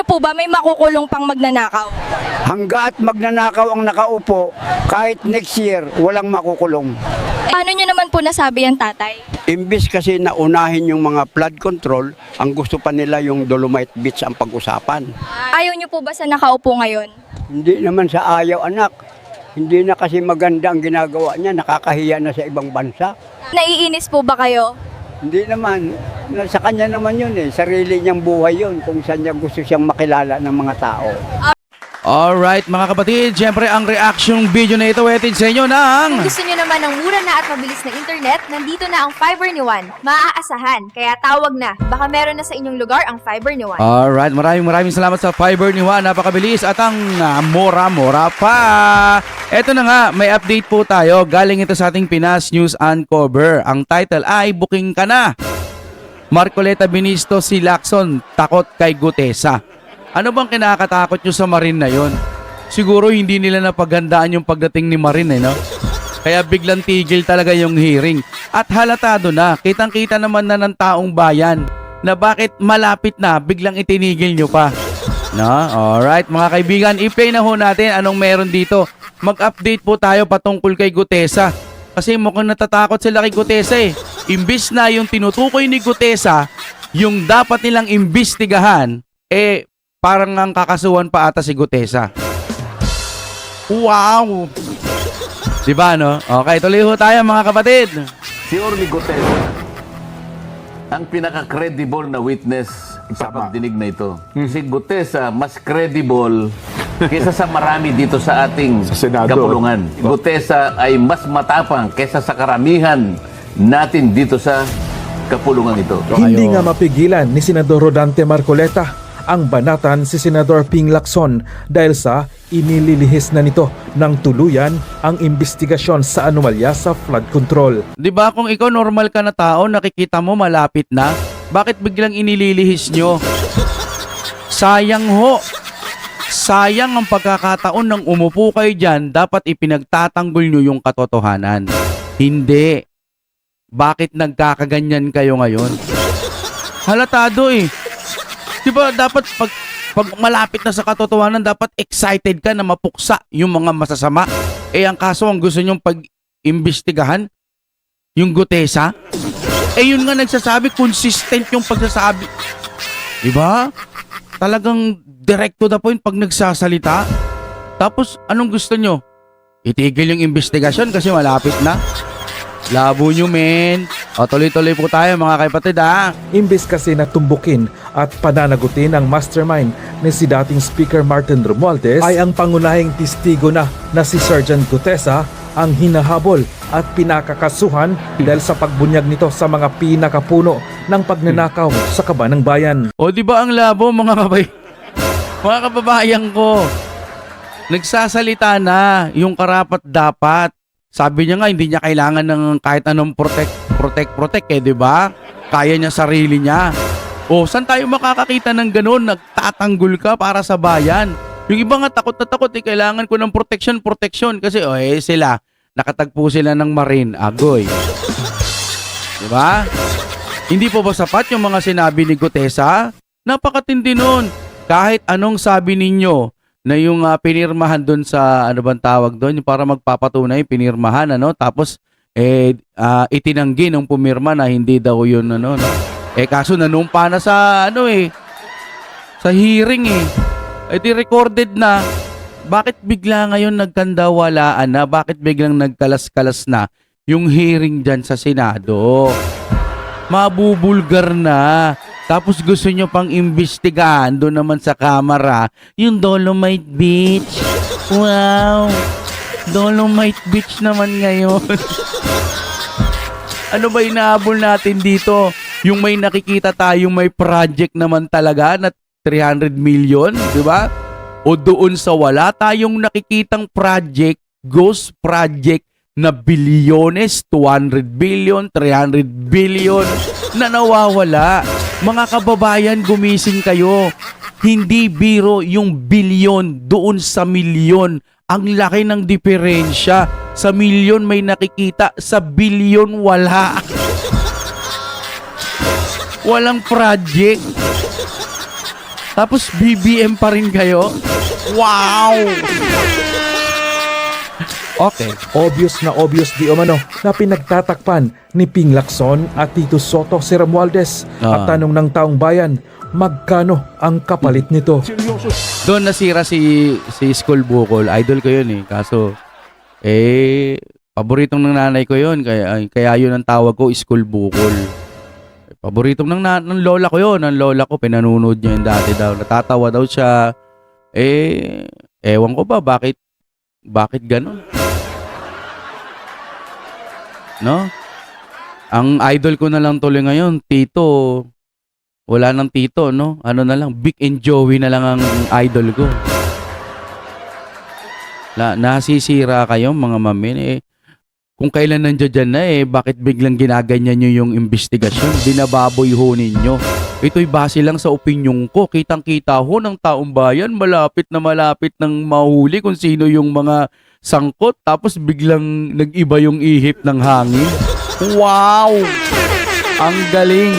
niyo po ba may makukulong pang magnanakaw? Hangga't magnanakaw ang nakaupo, kahit next year, walang makukulong. Paano niyo naman po nasabi yan, tatay? Imbis kasi naunahin yung mga flood control, ang gusto pa nila yung Dolomite Beach ang pag-usapan. Ayaw niyo po ba sa nakaupo ngayon? Hindi naman sa ayaw, anak. Hindi na kasi maganda ang ginagawa niya, nakakahiya na sa ibang bansa. Naiinis po ba kayo? Hindi naman, sa kanya naman yun eh, sarili niyang buhay yun kung saan niya gusto siyang makilala ng mga tao. Alright mga kapatid, syempre ang reaction video na ito wetid sa inyo ng... Kung gusto nyo naman ng mura na at mabilis na internet, nandito na ang Fiber ni Juan. Maaasahan, kaya tawag na. Baka meron na sa inyong lugar ang Fiber ni Juan. Alright, maraming salamat sa Fiber ni Juan. Napakabilis at ang mura-mura pa. Eto na nga, may update po tayo. Galing ito sa ating Pinas News Uncover. Ang title ay Booking Ka Na. Marcoleta Binisto si Lacson takot kay Gutesa. Ano bang kinakatakot nyo sa Marin na yon? Siguro hindi nila napagandaan yung pagdating ni Marin no? Kaya biglang tigil talaga yung hearing. At halatado na, kitang-kita naman na ng taong bayan na bakit malapit na biglang itinigil nyo pa. No? Alright mga kaibigan, i-play na ho natin anong meron dito. Mag-update po tayo patungkol kay Gutesa. Kasi mukhang natatakot sila kay Gutesa eh. Imbis na yung tinutukoy ni Gutesa, yung dapat nilang imbestigahan, parang ang kakasuhan pa ata si Gutesa. Wow! Diba no? Okay, tuloy ho tayo mga kapatid. Si Orly Gutesa, ang pinaka-credible na witness sa pagdinig na ito. Si Gutesa, mas credible kaysa sa marami dito sa ating kapulungan. Gutesa ay mas matapang kaysa sa karamihan natin dito sa kapulungan ito. Hindi nga mapigilan ni Senador Rodante Marcoleta ang banatan si Senador Ping Lacson dahil sa inililihis na nito ng tuluyan ang investigasyon sa anomalya sa flood control. Di ba kung ikaw normal ka na tao, nakikita mo malapit na, bakit biglang inililihis nyo? Sayang ho. Sayang ang pagkakataon ng umupo kayo dyan, dapat ipinagtatanggol nyo yung katotohanan. Hindi. Bakit nagkakaganyan kayo ngayon? Halatado eh. Diba dapat pag malapit na sa katotohanan, dapat excited ka na mapuksa yung mga masasama. Ang kaso ang gusto nyong pag-imbestigahan, yung Gutesa. Yun nga nagsasabi, consistent yung pagsasabi. Diba? Talagang direct to the point pag nagsasalita. Tapos anong gusto nyo? Itigil yung investigasyon kasi malapit na. Labo nyo, men. Tuloy-tuloy po tayo mga kapatid ha. Imbes kasi na tumbukin at pananagutin ang mastermind ni si dating Speaker Martin Romualdez, ay ang pangunahing testigo na si Sergeant Gutesa ang hinahabol at pinakakasuhan dahil sa pagbunyag nito sa mga pinakapuno ng pagnanakaw sa kaban ng bayan. O di ba ang labo mga kababayan ko? Nagsasalita na yung karapat dapat. Sabi niya nga, hindi niya kailangan ng kahit anong protect, di ba? Kaya niya sarili niya. Saan tayo makakakita ng ganun? Nagtatanggol ka para sa bayan. Yung iba nga takot na takot, kailangan ko ng protection. Kasi, sila, nakatagpo sila ng Marine, agoy. Di ba? Hindi po ba sapat yung mga sinabi ni Gutesa? Napakatindi nun. Kahit anong sabi ninyo, na yung pinirmahan doon sa ano bang tawag doon, yung para magpapatunay pinirmahan tapos itinanggi ng pumirma na hindi daw yun kaso nanumpa na sa sa hearing di recorded na. Bakit bigla ngayon nagkandawalaan na? Bakit biglang nagkalas-kalas na yung hearing dyan sa Senado? Mabubulgar na. Tapos gusto nyo pang imbestigahan doon naman sa kamera yung Dolomite Beach. Wow! Dolomite Beach naman ngayon. Ano ba inaabol natin dito? Yung may nakikita tayong may project naman talaga na 300 million, di ba? O doon sa wala tayong nakikitang project, ghost project na bilyones, 200 billion, 300 billion na nawawala. Mga kababayan, gumising kayo. Hindi biro yung bilyon doon sa milyon. Ang laki ng diferensya. Sa milyon may nakikita, sa bilyon wala. Walang project. Tapos BBM pa rin kayo? Wow! Okay. Obvious di umano na pinagtatakpan ni Ping Lacson at Tito Soto si Romualdez. At tanong ng taong bayan, magkano ang kapalit nito? Doon nasira si School Bukol. Idol ko yun eh. Kaso, paboritong ng nanay ko yun. Kaya yun ang tawag ko, School Bukol. Paboritong ng lola ko yun. Ang lola ko, pinanunod niya yun dati daw. Natatawa daw siya. Ewan ko ba, bakit ganun? No? Ang idol ko na lang tuloy ngayon, Tito. Wala nang Tito, no? Ano na lang, Vic and Joey na lang ang idol ko. Nasisira kayo, mga mamin. Kung kailan nandiyan dyan na, bakit biglang ginaganyan nyo yung investigasyon? Binababoy ho ninyo. Ito'y base lang sa opinyon ko. Kitang-kita ho ng taong bayan, malapit ng mahuli kung sino yung mga sangkot. Tapos biglang nag-iba yung ihip ng hangin. Wow! Ang galing!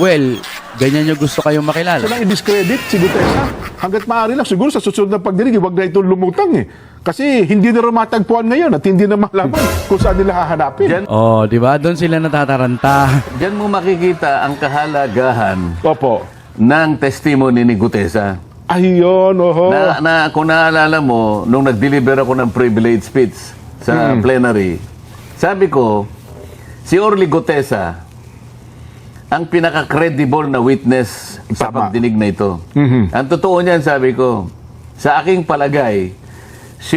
Well, ganyan nyo gusto kayong makilala. Walang i-discredit si Gutesa. Hanggat maaari lang, siguro sa susunod na pagdinig, huwag na itong lumutang eh. Kasi hindi na rin matagpuan ngayon at hindi na malaman kung saan nila hahanapin. Oh, di ba? Doon sila natataranta. Diyan mo makikita ang kahalagahan Opo. ng testimony ni Gutesa. Ayun, oho. Kung naalala mo, nung nag-deliver ako ng privilege speech sa plenary, sabi ko, si Orly Gutesa, ang pinaka-credible na witness sa Tama. pagdinig na ito. Ang totoo niyan, sabi ko, sa aking palagay, si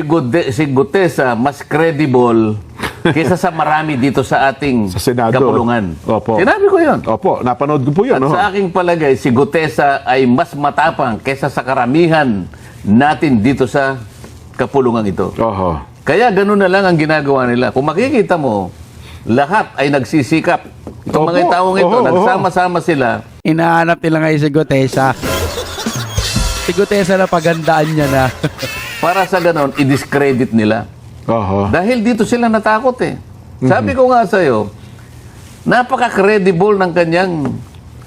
Gutesa mas credible kaysa sa marami dito sa ating Sa Senado. kapulungan. Opo. Sinabi ko yun. Opo, napanood ko po yun. At sa aking palagay, si Gutesa ay mas matapang kaysa sa karamihan natin dito sa kapulungan ito. Oho. Kaya ganun na lang ang ginagawa nila. Kung makikita mo, lahat ay nagsisikap. Itong Opo. mga taong ito, Oho, nagsama-sama sila. Inahanap nila ngayon si Gutesa. Si Gutesa na pagandaan niya na. Para sa ganon, i-discredit nila. Oho. Dahil dito sila natakot eh. Sabi ko nga sa'yo, napaka-credible ng kanyang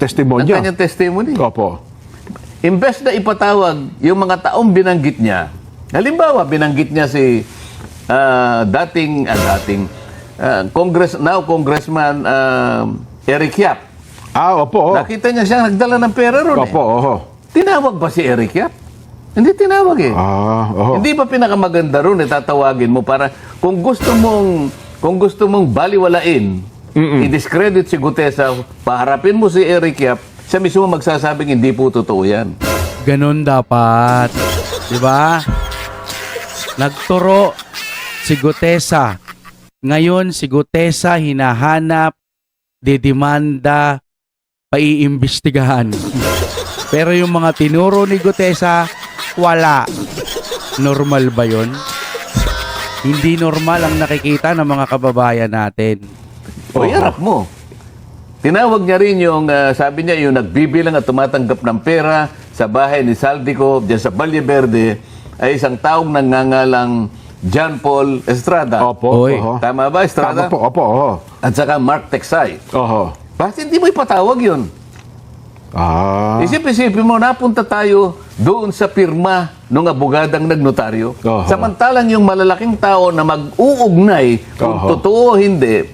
Testimonya. testimony. Opo. Imbes na ipatawag yung mga taong binanggit niya. Halimbawa, binanggit niya si Congressman Eric Yap. Opo. Nakita niya siya nagdala ng pera ron Opo, oho. Tinawag ba si Eric Yap? Hindi tinawag eh. Oho. Hindi ba pinakamaganda ron tatawagin mo para kung gusto mong baliwalain, i-discredit si Gutesa, paharapin mo si Eric Yap, siya mismo magsasabing hindi po totoo yan. Ganon dapat. Di ba? Nagturo si Gutesa. Ngayon, si Gutesa hinahanap, didemanda, paiimbestigahan. Pero yung mga tinuro ni Gutesa, wala. Normal ba yun? Hindi normal ang nakikita ng mga kababayan natin. O harap mo. Tinawag niya rin yung, sabi niya, yung nagbibilang at tumatanggap ng pera sa bahay ni Saldico, dyan sa Valle Verde, ay isang taong nangangalang John Paul Estrada. Opo. Oy. Oho. Tama ba, Estrada? Tama po. Opo. Oho. At saka Mark Texay. Oho. Bakit hindi mo ipatawag yun? Isip-isipin mo, napunta tayo doon sa pirma ng abogadang nagnotaryo. Oho. Samantalang yung malalaking tao na mag-uugnay kung Oho. totoo o hindi,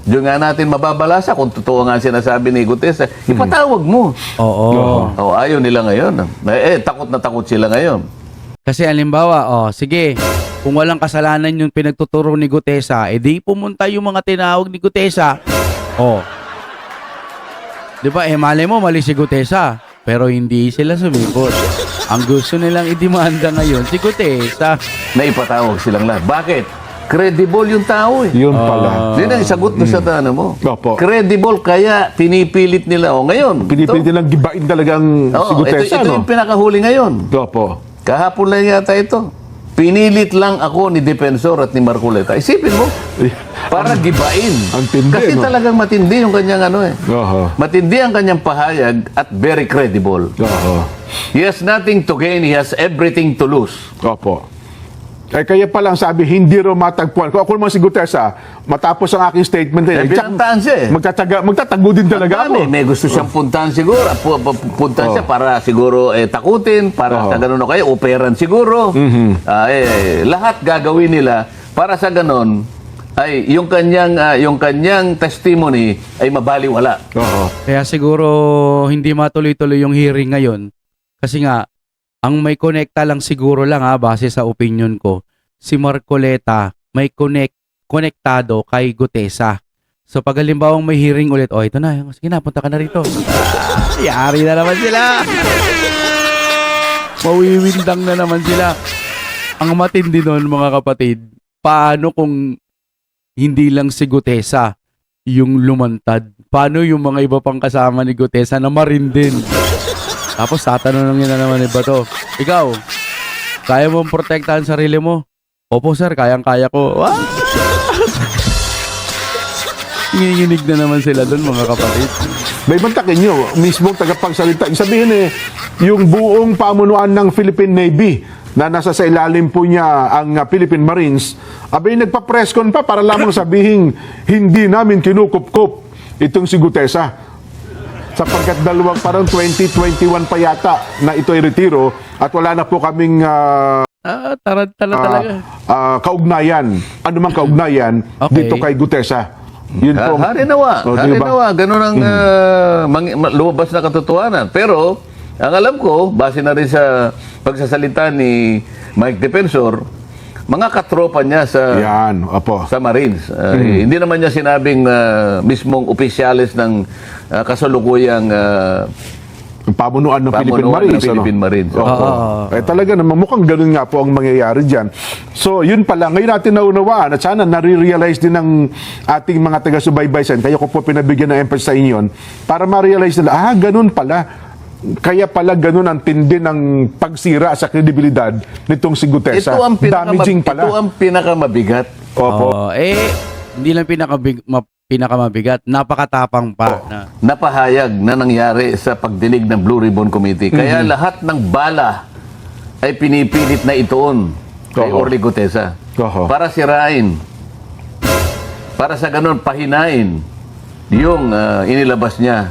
doon nga natin mababalasa kung totoo nga sinasabi ni Gutesa, ipatawag mo. Oo. Oh, ayaw nila ngayon. Takot na takot sila ngayon. Kasi alimbawa, sige, kung walang kasalanan yung pinagtuturo ni Gutesa, di pumunta yung mga tinawag ni Gutesa. Di ba, malay mo, mali si Gutesa. Pero hindi sila sumipot. Ang gusto nilang idemanda ngayon, si Gutesa. Na ipatawag silang lahat. Bakit? Credible yung tao eh. Yun pala. Yun ang sagot mo sa tanong mo. Opo. Credible, kaya pinipilit nila. Ngayon. Pinipilit nilang gibain talagang si Gutesa, ito no? yung pinakahuli ngayon. Opo. Kahapon lang yata ito. Pinilit lang ako ni Defensor at ni Marcoleta. Isipin mo, para gibain. Ang tindi, Kasi no? talagang matindi yung kanyang Oho. Matindi ang kanyang pahayag at very credible. Oho. He has nothing to gain, he has everything to lose. Opo. Kaya pa lang sabi, hindi raw matagpuan. Kung ako naman si Gutesa, matapos ang aking statement binantaan siya eh. magtatago din talaga ako. May gusto siyang puntahan siguro. Puntahan siya para siguro takutin, para sa ganun o kaya operan siguro. Lahat gagawin nila para sa ganun ay yung kanyang testimony ay mabaliwala. Kaya siguro hindi matuloy-tuloy yung hearing ngayon. Kasi nga, ang may konekta lang siguro lang base sa opinion ko, si Marcoleta may konektado kay Gutesa. So pag halimbawang may hearing ulit, ito na, sige na, punta ka na rito. Yari na naman sila. Mawiwindang na naman sila. Ang matindi nun mga kapatid, paano kung hindi lang si Gutesa yung lumantad? Paano yung mga iba pang kasama ni Gutesa na marin din? Tapos tatanungin na naman iba to. Ikaw, kaya mong protektahan sarili mo? Opo sir, kayang-kaya ko. Wow! Nginginig na naman sila doon mga kapatid. May bantakin nyo, mismong tagapagsalita. Sabihin yung buong pamunuan ng Philippine Navy na nasa sa ilalim po niya ang Philippine Marines, abay nagpa-press con pa para lamang sabihin hindi namin kinukup-kup itong si Gutesa. Sapagkat parang 2021 pa yata na ito ay retiro at wala na po kaming Tarantala talaga. kaugnayan. Ano mang kaugnayan dito kay Gutesa. Yun po. Harinawa. Ganun ang lumabas na katotohanan. Pero, ang alam ko, base na rin sa pagsasalita ni Mike Defensor, mga katropa niya sa Marines. Hindi naman niya sinabing mismong opisyalis ng kasalukuyang pamunuan ng Philippine Marines. Talaga naman, mukhang ganun nga po ang mangyayari dyan. So, yun pala. Ngayon natin naunawaan at sana nare-realize din ng ating mga taga-subaybay sa kaya ko po pinabigyan ng emphasis sa inyo para ma-realize nila, ganun pala. Kaya pala ganun ang tindi ng pagsira sa kredibilidad nitong si Gutesa. Damaging pala. Ito ang pinakamabigat. Opo. Hindi lang pinakamabigat, napakatapang pa. Napahayag na nangyari sa pagdinig ng Blue Ribbon Committee. Kaya lahat ng bala ay pinipilit na ituon kay Orly Gutesa. Para sirain. Para sa ganun, pahinain yung inilabas niya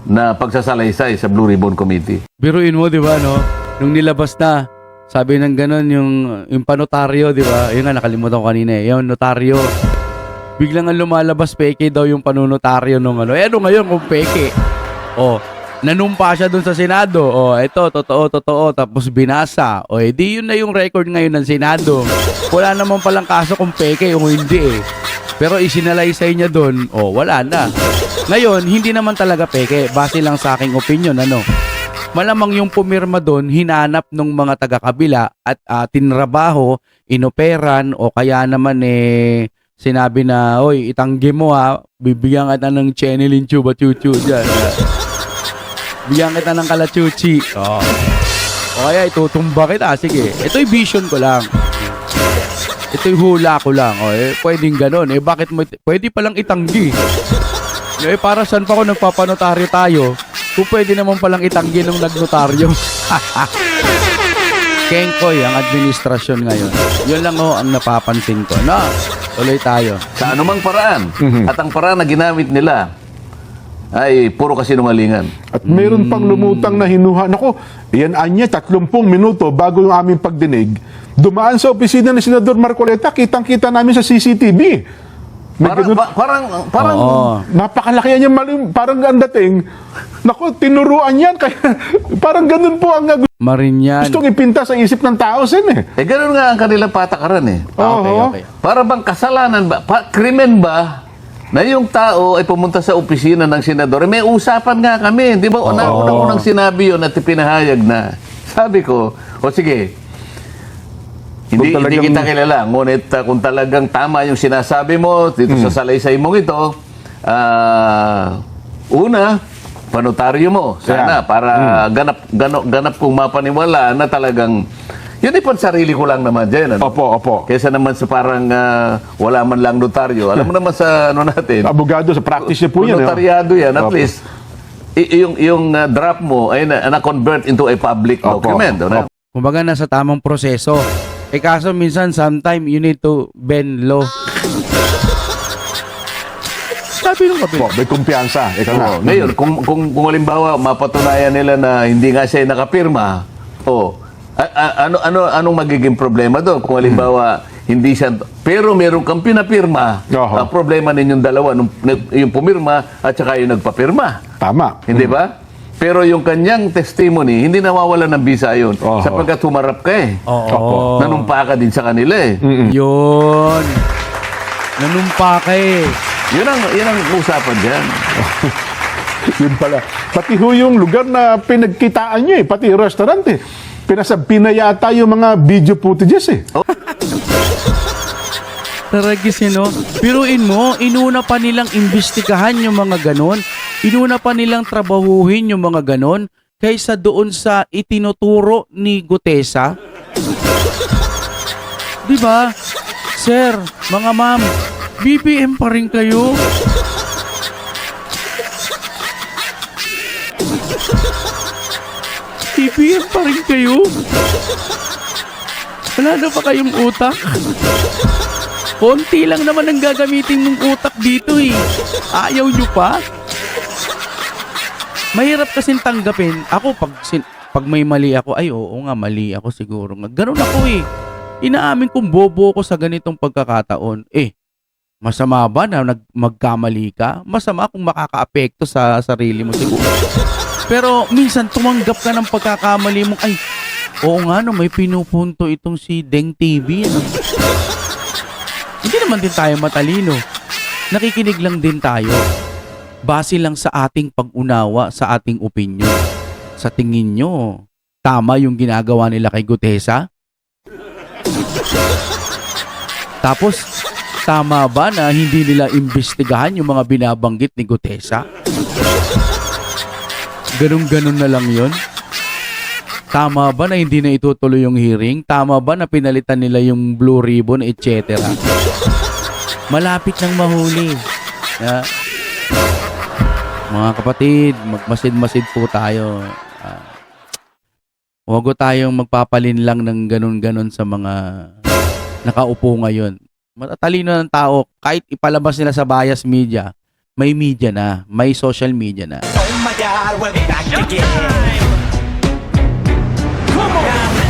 na pagsasalaysay sa Blue Ribbon Committee. Biruin mo, di ba, no? Nung nilabas na, sabi ng ganun, yung panotaryo, di ba? Yun nga, nakalimutan ko kanina yung notaryo. Biglang ang lumalabas, peke daw yung panunotaryo nung ano. Ano ngayon kung peke? Nanumpa siya dun sa Senado. Ito, totoo. Tapos binasa. Di yun na yung record ngayon ng Senado. Wala naman palang kaso kung peke o hindi Pero isinalaysay niya doon, wala na. Ngayon, hindi naman talaga peke. Base lang sa aking opinion, malamang yung pumirma doon, hinanap ng mga taga-kabila at tinrabaho, inoperan, o kaya naman sinabi na, oy, itanggi mo bibigyan kita ng Chenilin Chuba Chuchu dyan. Bigyan kita ng kalachuchi. O kaya itutumba kita, sige. Ito'y vision ko lang. Ito'y hula ko lang. Pwedeng ganon. Bakit mo, pwede palang itanggi. Para saan pa ako nagpapanotaryo tayo? Kung pwede naman palang itanggi nung nagnotaryo. Kengkoy ang administrasyon ngayon. Yun lang ang napapansin ko. Tuloy tayo. Sa anumang paraan. At ang paraan na ginamit nila ay puro kasinungalingan. At meron pang lumutang na hinuha. Naku, yan anya, 30 minuto bago yung aming pagdinig. Dumaan sa opisina ni Senador Marcoleta, kitang-kita namin sa CCTV. Parang napakalaki yan yung parang ang dating. Naku, tinuruan yan. Kaya, parang ganun po ang Marinyan. gustong ipinta sa isip ng tao, Sen. ganun nga ang kanilang patakaran Okay. Para bang kasalanan ba? Krimen ba na yung tao ay pumunta sa opisina ng senador? May usapan nga kami. Di ba? Unang sinabi yun at ipinahayag na. Sabi ko, sige, hindi kita kilala. Ngunit kung talagang tama yung sinasabi mo dito sa salaysay mong ito, una, panotaryo mo. Sana para ganap kong mapaniwala na talagang yun ipon sarili ko lang naman dyan. Opo. Kesa naman sa parang wala man lang notaryo. Alam mo naman sa natin. Abogado, sa practice niya po yan. Notaryado yan. At least, yung draft mo ay na-convert into a public document. Kumbaga nasa tamang proseso. Eh kaso minsan, sometime, you need to bend low. Sabi nung kapit. Po, may kumpiyansa. Ika nga. Oo. Ngayon, kung halimbawa mapatunayan nila na hindi nga siya nakapirma, anong magiging problema doon? Kung halimbawa hindi siya, pero meron kang pinapirma, Oho. ang problema ninyong dalawa, yung pumirma at saka yung nagpapirma. Tama. Hindi ba? Pero yung kanyang testimony, hindi nawawala ng bisa yun. Oho. Sapagkat humarap ka eh. Oo. Nanumpa ka din sa kanila eh. Yun. Nanumpa ka eh. Yun ang usapan dyan. Yun pala. Pati ho yung lugar na pinagkitaan nyo eh. Pati restaurant eh. Pinayata yung mga video footages eh. Taragis no? Piruin mo, inuna pa nilang imbestigahan yung mga ganon. Inuna pa nilang trabahuhin yung mga ganon kaysa doon sa itinuturo ni Gutesa. Diba? Sir, mga ma'am, BBM pa rin kayo. BBM pa rin kayo. Wala na pa kayong utak? Konti lang naman ang gagamitin mong utak dito eh. Ayaw nyo pa? Mahirap kasing tanggapin. Ako, pag may mali ako, ay oo nga, mali ako siguro. Ganun ako eh. Inaamin kong bobo ko sa ganitong pagkakataon. Masama ba na magkamali ka? Masama kung makakaapekto sa sarili mo siguro. Pero minsan tumanggap ka ng pagkakamali mo. Ay, oo nga no, may pinupunto itong si Deng TV. Ano? Hindi naman din tayo matalino. Nakikinig lang din tayo. Base lang sa ating pag-unawa, sa ating opinion. Sa tingin nyo, tama yung ginagawa nila kay Gutesa? Tapos, tama ba na hindi nila imbestigahan yung mga binabanggit ni Gutesa? Ganun-ganun na lang yun? Tama ba na hindi na itutuloy yung hearing? Tama ba na pinalitan nila yung blue ribbon, etc.? Malapit nang mahuli. Mga kapatid, magmasid-masid po tayo. Huwag tayong magpapalin lang ng ganun-ganun sa mga nakaupo ngayon. Matatalino ng tao, kahit ipalabas nila sa bias media, may media na, may social media na. Oh my God, we're back again. Come on.